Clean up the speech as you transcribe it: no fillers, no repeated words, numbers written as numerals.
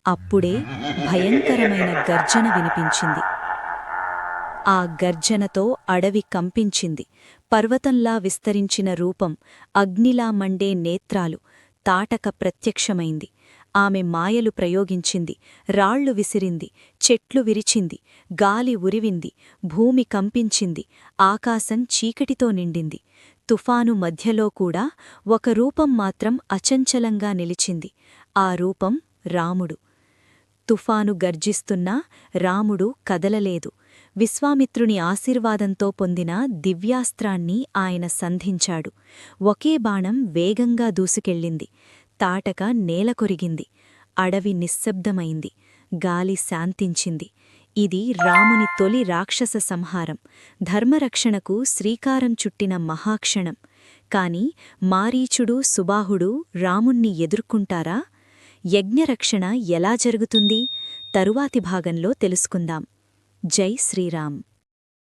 అప్పుడే భయంకరమైన గర్జన వినిపించింది. ఆ గర్జనతో అడవి కంపించింది. పర్వతంలా విస్తరించిన రూపం, అగ్నిలా మండే నేత్రాలు, తాటక ప్రత్యక్షమైంది. ఆమె మాయలు ప్రయోగించింది, రాళ్లు విసిరింది, చెట్లు విరిచింది, గాలి ఉరివింది, భూమి కంపించింది, ఆకాశం చీకటితో నిండింది. తుఫాను మధ్యలో కూడా ఒక రూపం మాత్రం అచంచలంగా నిలిచింది. ఆ రూపం రాముడు. తుఫాను గర్జిస్తున్నా రాముడు కదలలేదు. విశ్వామిత్రుని ఆశీర్వాదంతో పొందిన దివ్యాస్త్రాన్ని ఆయన సంధించాడు. ఒకే బాణం వేగంగా దూసుకెళ్ళింది. తాటక నేలకొరిగింది. అడవి నిశ్శబ్దమైంది. గాలి శాంతించింది. ఇది రాముని తొలి రాక్షస సంహారం, ధర్మరక్షణకు శ్రీకారం చుట్టిన మహాక్షణం. కాని మారీచుడు, సుబాహుడు రాముణ్ణి ఎదుర్కొంటారా? యజ్ఞరక్షణ ఎలా జరుగుతుంది? తరువాతి భాగంలో తెలుసుకుందాం. జై శ్రీరామ్.